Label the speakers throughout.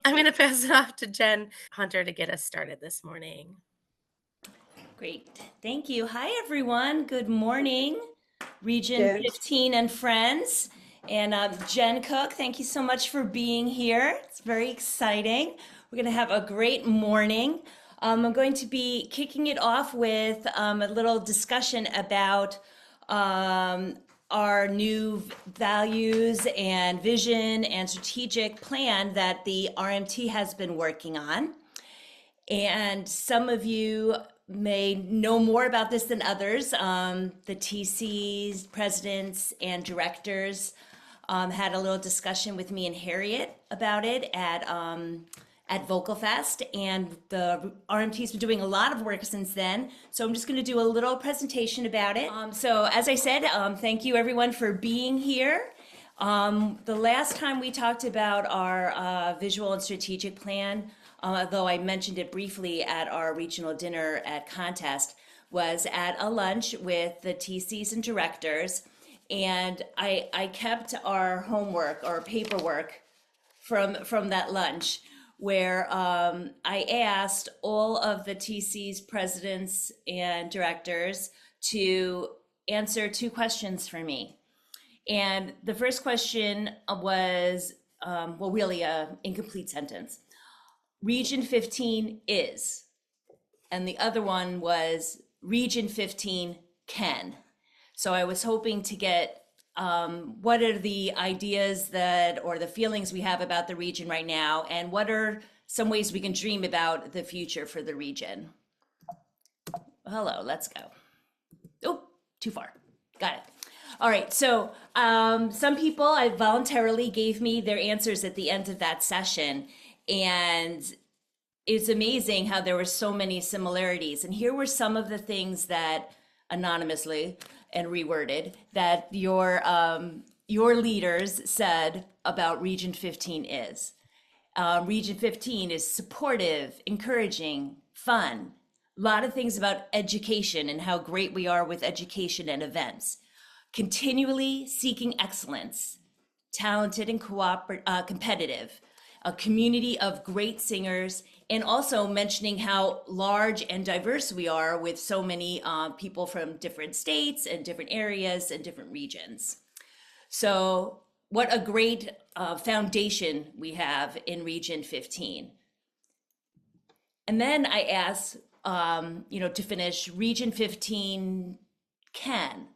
Speaker 1: I'm going to pass it off to Jen Hunter to get us started this morning.
Speaker 2: Great. Thank you. Hi, everyone. Good morning, Region
Speaker 3: Jen.
Speaker 2: 15 and friends. And Jen Cook, thank you so much for being here. It's very exciting. We're going to have a great morning. I'm going to be kicking it off with a little discussion about our new values and vision and strategic plan that the RMT has been working on. And some of you may know more about this than others. The TCs, presidents, and directors had a little discussion with me and Harriet about it at Vocal Fest, and the RMT's been doing a lot of work since then. So I'm just going to do a little presentation about it. So as I said, thank you everyone for being here. The last time we talked about our visual and strategic plan, although I mentioned it briefly at our regional dinner at Contest, was at a lunch with the TCs and directors. And I kept our homework or paperwork from that lunch where I asked all of the TC's presidents and directors to answer two questions for me. And the first question was, well, really a incomplete sentence. Region 15 is, and the other one was Region 15 can. So I was hoping to get what are the ideas that or the feelings we have about the region right now, and what are some ways we can dream about the future for the region. Hello, let's go. Oh, too far. Got it. All right, so some people I voluntarily gave me their answers at the end of that session, and it's amazing how there were so many similarities. And here were some of the things that anonymously and reworded that your leaders said about Region 15 is. Region 15 is supportive, encouraging, fun. A lot of things about education and how great we are with education and events. Continually seeking excellence, talented and competitive, a community of great singers, and also mentioning how large and diverse we are with so many people from different states and different areas and different regions. So what a great foundation we have in Region 15. And then I asked, to finish, Region 15 can.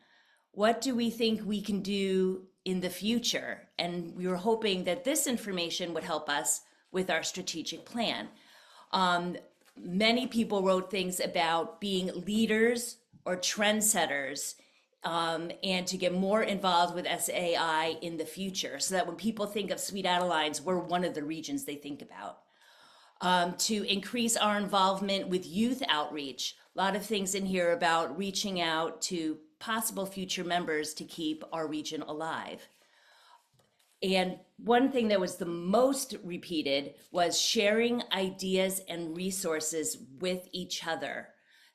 Speaker 2: What do we think we can do in the future? And we were hoping that this information would help us with our strategic plan. Many people wrote things about being leaders or trendsetters, and to get more involved with SAI in the future, so that when people think of Sweet Adelines, we're one of the regions they think about. To increase our involvement with youth outreach. A lot of things in here about reaching out to possible future members to keep our region alive. And one thing that was the most repeated was sharing ideas and resources with each other,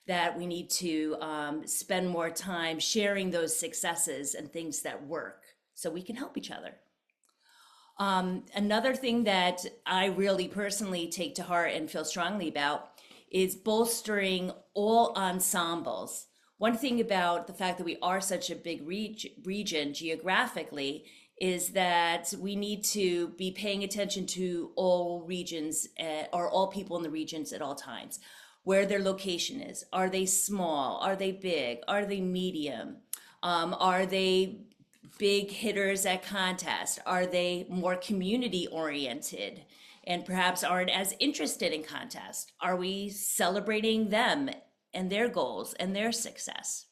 Speaker 2: that we need to spend more time sharing those successes and things that work so we can help each other. Another thing that I really personally take to heart and feel strongly about is bolstering all ensembles. One thing about the fact that we are such a big region geographically is that we need to be paying attention to all regions or all people in the regions at all times, where their location is. Are they small? Are they big? Are they medium? Are they big hitters at contest? Are they more community oriented and perhaps aren't as interested in contest? Are we celebrating them and their goals and their success?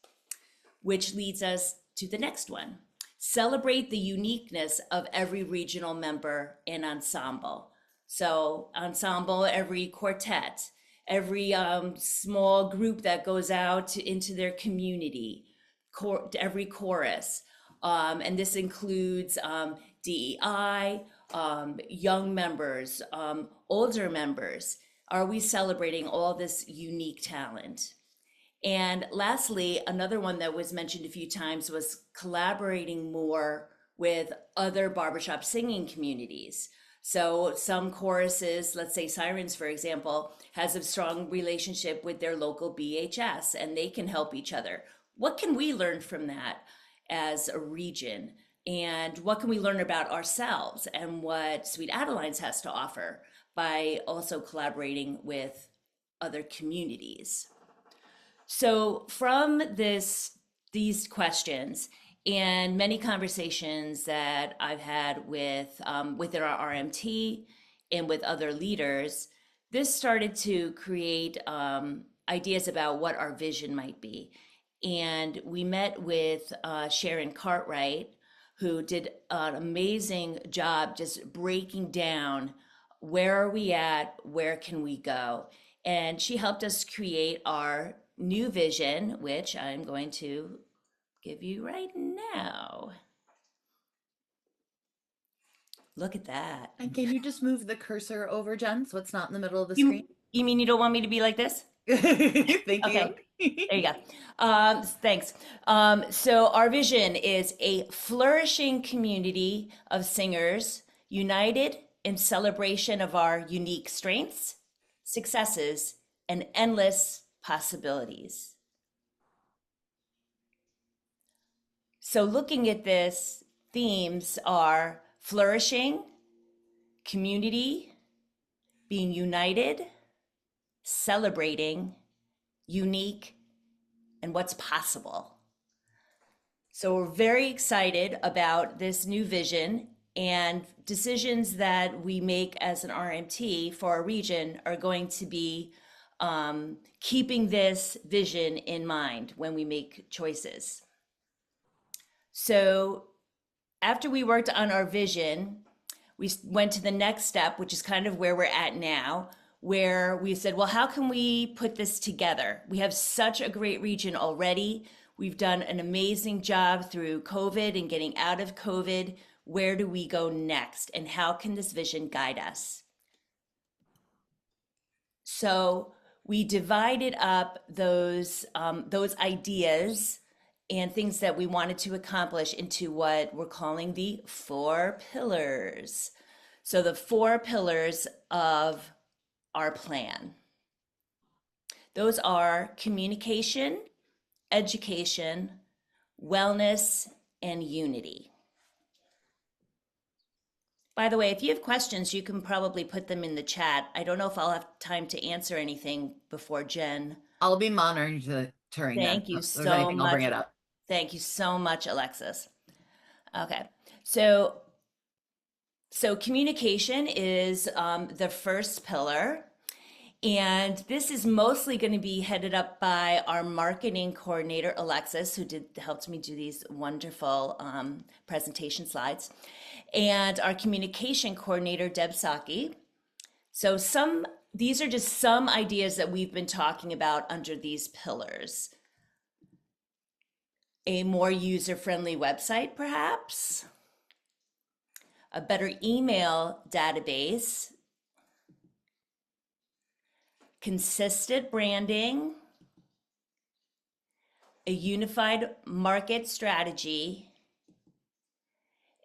Speaker 2: Which leads us to the next one. Celebrate the uniqueness of every regional member and ensemble. So ensemble, every quartet, every small group that goes out into their community, every chorus. And this includes DEI, young members, older members. Are we celebrating all this unique talent? And lastly, another one that was mentioned a few times was collaborating more with other barbershop singing communities. So some choruses, let's say Sirens, for example, has a strong relationship with their local BHS and they can help each other. What can we learn from that as a region? And what can we learn about ourselves and what Sweet Adelines has to offer by also collaborating with other communities? So from these questions and many conversations that I've had with within our RMT and with other leaders, this started to create ideas about what our vision might be. And we met with Sharon Cartwright, who did an amazing job just breaking down where are we at, where can we go. And she helped us create our new vision, which I'm going to give you right now. Look at that.
Speaker 3: And can you just move the cursor over, Jen, so it's not in the middle of the
Speaker 2: You,
Speaker 3: screen?
Speaker 2: you mean you don't want me to be like this?
Speaker 3: Thank
Speaker 2: Okay,
Speaker 3: you.
Speaker 2: there you go. Thanks. So our vision is a flourishing community of singers united in celebration of our unique strengths, successes, and endless possibilities. So looking at this, themes are flourishing, community, being united, celebrating, unique, and what's possible. So we're very excited about this new vision, and decisions that we make as an RMT for our region are going to be keeping this vision in mind when we make choices. So after we worked on our vision, we went to the next step, which is kind of where we're at now, where we said, well, how can we put this together? We have such a great region already. We've done an amazing job through COVID and getting out of COVID. Where do we go next? And how can this vision guide us? So we divided up those ideas and things that we wanted to accomplish into what we're calling the 4 pillars. So the 4 pillars of our plan. Those are communication, education, wellness, and unity. By the way, if you have questions, you can probably put them in the chat. I don't know if I'll have time to answer anything before Jen.
Speaker 3: I'll be monitoring then.
Speaker 2: Thank you
Speaker 3: If there's
Speaker 2: so
Speaker 3: anything, I'll bring
Speaker 2: much.
Speaker 3: it up.
Speaker 2: Thank you so much, Alexis. Okay, so communication is the first pillar. And this is mostly going to be headed up by our marketing coordinator, Alexis, who helped me do these wonderful presentation slides, and our communication coordinator, Deb Saki. So these are just some ideas that we've been talking about under these pillars. A more user-friendly website, perhaps. A better email database. Consistent branding, a unified market strategy,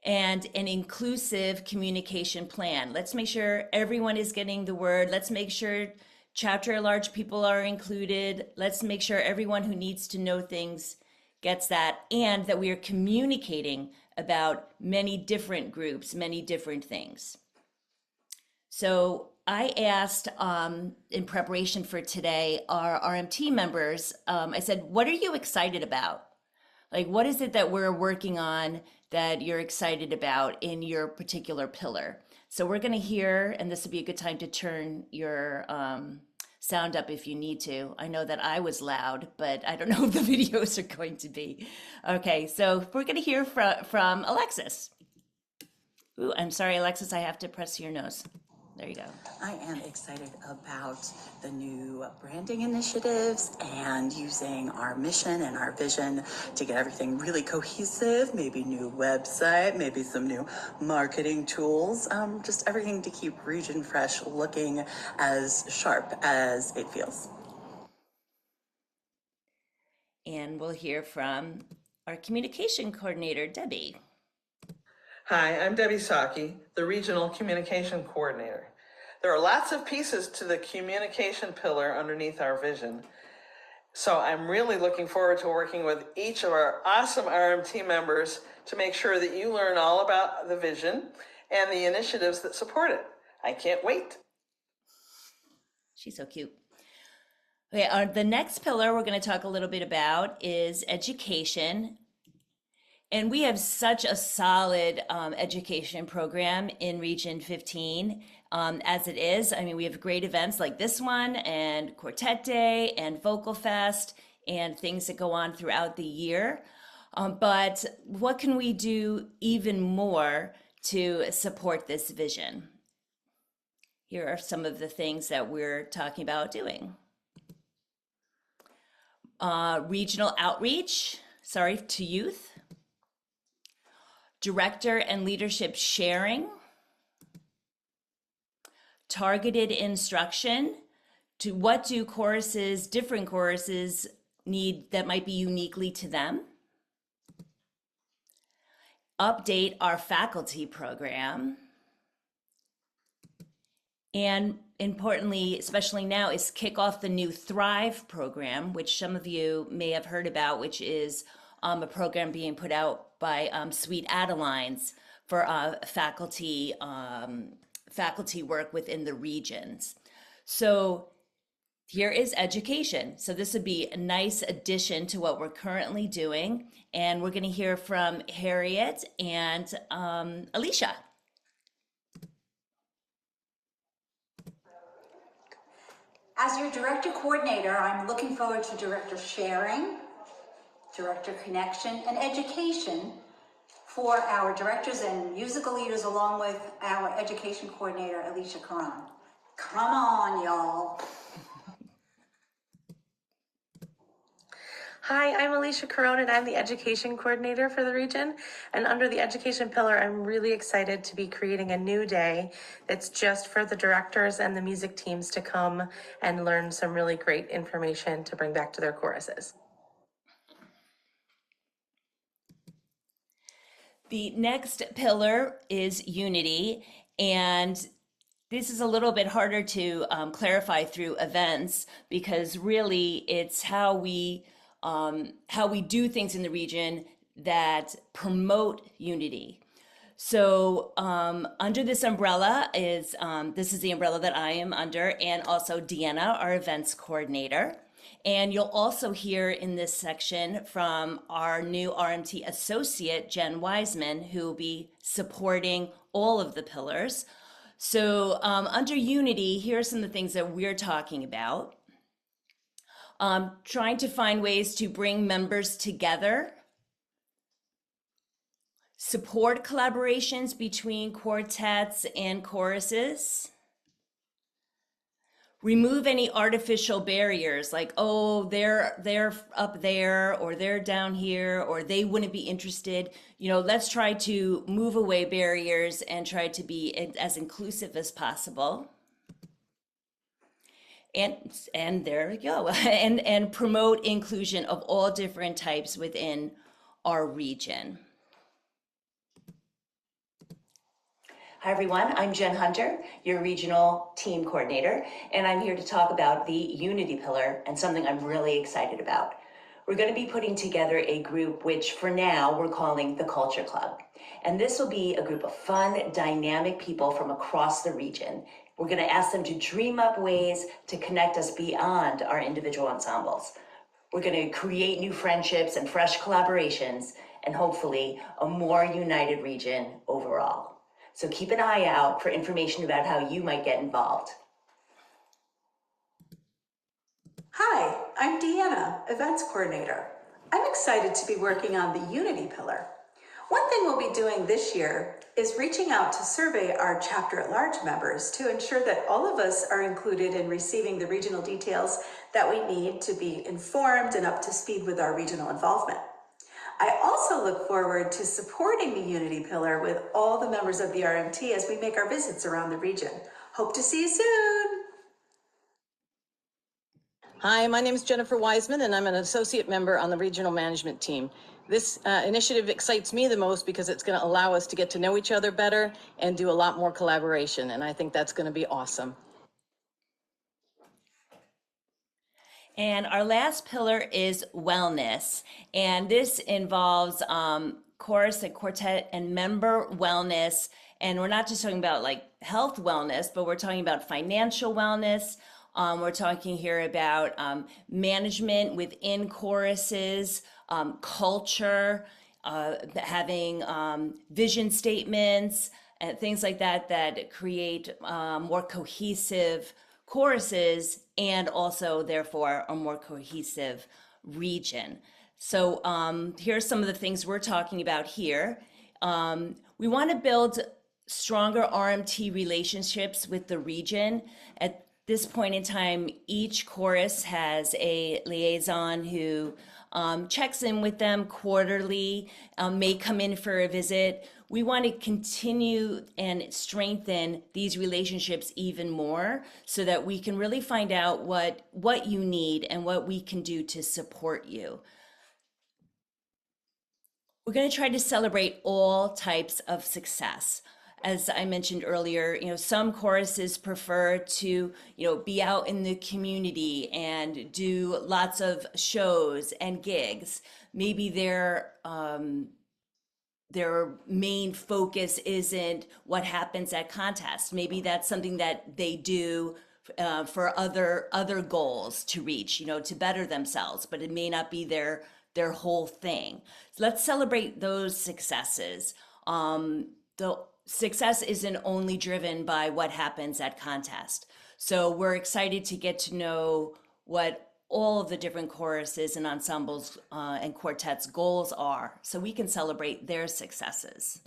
Speaker 2: and an inclusive communication plan. Let's make sure everyone is getting the word. Let's make sure chapter at large people are included. Let's make sure everyone who needs to know things gets that, and that we are communicating about many different groups, many different things. So I asked in preparation for today our RMT members, I said, what are you excited about? Like, what is it that we're working on that you're excited about in your particular pillar? So we're going to hear, and this would be a good time to turn your sound up if you need to. I know that I was loud, but I don't know if the videos are going to be. Okay, so we're going to hear from Alexis. Ooh, I'm sorry, Alexis, I have to press your nose. There you go.
Speaker 4: I am excited about the new branding initiatives and using our mission and our vision to get everything really cohesive, maybe new website, maybe some new marketing tools, just everything to keep Region Fresh looking as sharp as it feels.
Speaker 2: And we'll hear from our communication coordinator, Debbie.
Speaker 5: Hi, I'm Debbie Saki, the Regional Communication Coordinator. There are lots of pieces to the communication pillar underneath our vision. So I'm really looking forward to working with each of our awesome RMT members to make sure that you learn all about the vision and the initiatives that support it. I can't wait.
Speaker 2: She's so cute. Okay, the next pillar we're going to talk a little bit about is education. And we have such a solid education program in Region 15 as it is. I mean, we have great events like this one and Quartet Day and Vocal Fest and things that go on throughout the year. But what can we do even more to support this vision? Here are some of the things that we're talking about doing. Regional outreach, to youth. Director and leadership sharing. Targeted instruction. To what do different choruses need that might be uniquely to them? Update our faculty program. And importantly, especially now, is kick off the new Thrive program, which some of you may have heard about, which is a program being put out by Sweet Adelines for faculty work within the regions. So here is education. So this would be a nice addition to what we're currently doing. And we're going to hear from Harriet and Alicia.
Speaker 6: As your director coordinator, I'm looking forward to director sharing, director connection, and education for our directors and musical leaders, along with our education coordinator, Alicia Caron. Come on, y'all.
Speaker 1: Hi, I'm Alicia Caron, and I'm the education coordinator for the region. And under the education pillar, I'm really excited to be creating a new day that's just for the directors and the music teams to come and learn some really great information to bring back to their choruses.
Speaker 2: The next pillar is unity, and this is a little bit harder to clarify through events because really it's how we do things in the region that promote unity. So under this umbrella is, this is the umbrella that I am under, and also Deanna, our events coordinator. And you'll also hear in this section from our new RMT associate, Jen Wiseman, who will be supporting all of the pillars. So under unity, here are some of the things that we're talking about. Trying to find ways to bring members together, support collaborations between quartets and choruses, remove any artificial barriers like, oh, they're up there or they're down here or they wouldn't be interested. You know, let's try to move away barriers and try to be as inclusive as possible. And there we go. and promote inclusion of all different types within our region. Hi everyone, I'm Jen Hunter, your regional team coordinator, and I'm here to talk about the Unity Pillar and something I'm really excited about. We're going to be putting together a group which for now we're calling the Culture Club. And this will be a group of fun, dynamic people from across the region. We're going to ask them to dream up ways to connect us beyond our individual ensembles. We're going to create new friendships and fresh collaborations, and hopefully a more united region overall. So keep an eye out for information about how you might get involved.
Speaker 4: Hi, I'm Deanna, Events Coordinator. I'm excited to be working on the Unity Pillar. One thing we'll be doing this year is reaching out to survey our chapter at large members to ensure that all of us are included in receiving the regional details that we need to be informed and up to speed with our regional involvement. I also look forward to supporting the Unity Pillar with all the members of the RMT as we make our visits around the region. Hope to see you soon.
Speaker 7: Hi, my name is Jennifer Wiseman, and I'm an associate member on the regional management team. This initiative excites me the most because it's going to allow us to get to know each other better and do a lot more collaboration. And I think that's going to be awesome.
Speaker 2: And our last pillar is wellness. And this involves chorus and quartet and member wellness. And we're not just talking about like health wellness, but we're talking about financial wellness. We're talking here about management within choruses, culture, having vision statements, and things like that that create more cohesive choruses and also, therefore, a more cohesive region. So here's some of the things we're talking about here. We want to build stronger RMT relationships with the region. At this point in time, each chorus has a liaison who checks in with them quarterly, may come in for a visit. We want to continue and strengthen these relationships even more so that we can really find out what you need and what we can do to support you. We're going to try to celebrate all types of success. As I mentioned earlier, some choruses prefer to, be out in the community and do lots of shows and gigs. Maybe their main focus isn't what happens at contests. Maybe that's something that they do for other goals to reach, to better themselves, but it may not be their whole thing. So let's celebrate those successes. The success isn't only driven by what happens at contest. So we're excited to get to know what all of the different choruses and ensembles and quartets goals are, so we can celebrate their successes.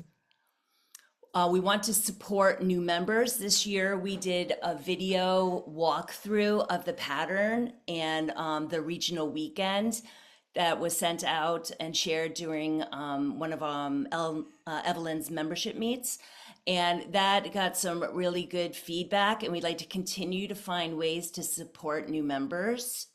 Speaker 2: We want to support new members. This year we did a video walkthrough of the pattern and the regional weekend that was sent out and shared during one of Evelyn's membership meets. And that got some really good feedback, and we'd like to continue to find ways to support new members.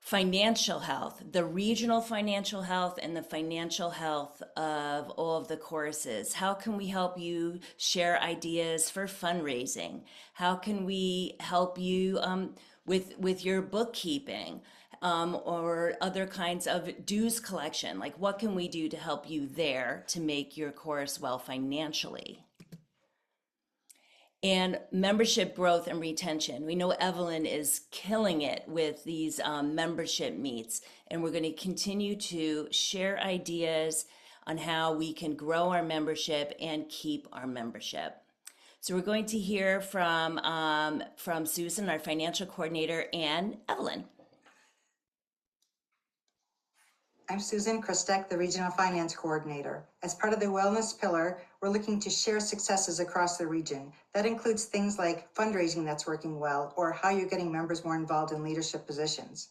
Speaker 2: Financial health, the regional financial health and the financial health of all of the choruses. How can we help you share ideas for fundraising? How can we help you with your bookkeeping or other kinds of dues collection? Like, what can we do to help you there to make your chorus well financially? And membership growth and retention. We know Evelyn is killing it with these membership meets, and we're going to continue to share ideas on how we can grow our membership and keep our membership. So we're going to hear from Susan, our financial coordinator, and Evelyn.
Speaker 8: I'm Susan Christek, the Regional Finance Coordinator. As part of the Wellness Pillar, we're looking to share successes across the region. That includes things like fundraising that's working well, or how you're getting members more involved in leadership positions.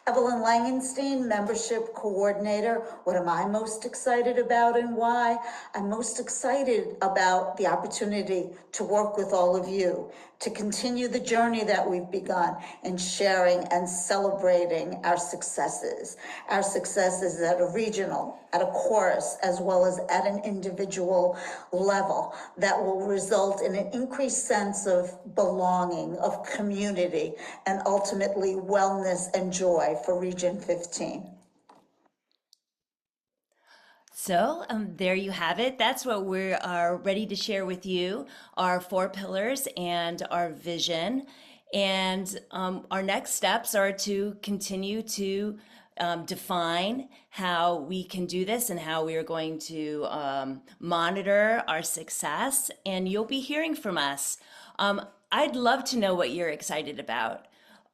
Speaker 6: Evelyn Langenstein, Membership Coordinator. What am I most excited about and why? I'm most excited about the opportunity to work with all of you, to continue the journey that we've begun in sharing and celebrating our successes at a regional, at a chorus, as well as at an individual level that will result in an increased sense of belonging, of community, and ultimately wellness and joy for Region 15.
Speaker 2: So there you have it. That's what we are ready to share with you, our 4 pillars and our vision. And our next steps are to continue to define how we can do this and how we are going to monitor our success. And you'll be hearing from us. I'd love to know what you're excited about.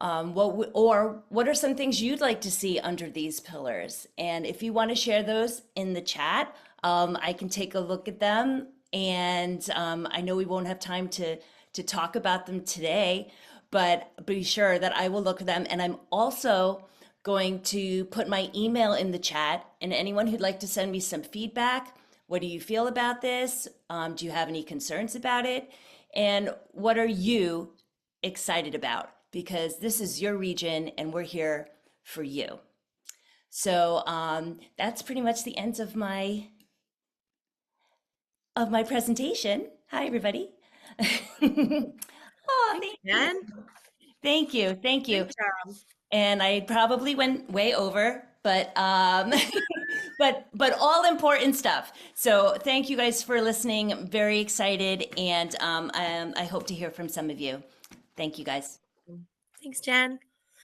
Speaker 2: What are some things you'd like to see under these pillars? And if you want to share those in the chat, I can take a look at them. And I know we won't have time to talk about them today, but be sure that I will look at them. And I'm also going to put my email in the chat, and anyone who'd like to send me some feedback. What do you feel about this? Do you have any concerns about it? And what are you excited about? because this is your region and we're here for you. So that's pretty much the end of my presentation. Hi, everybody. Oh, thank you.
Speaker 9: Jen.
Speaker 2: Thank you. Thank you.
Speaker 9: Good job.
Speaker 2: And I probably went way over, but but all important stuff. So thank you guys for listening. I'm very excited, and I hope to hear from some of you. Thank you guys.
Speaker 9: Thanks, Jen.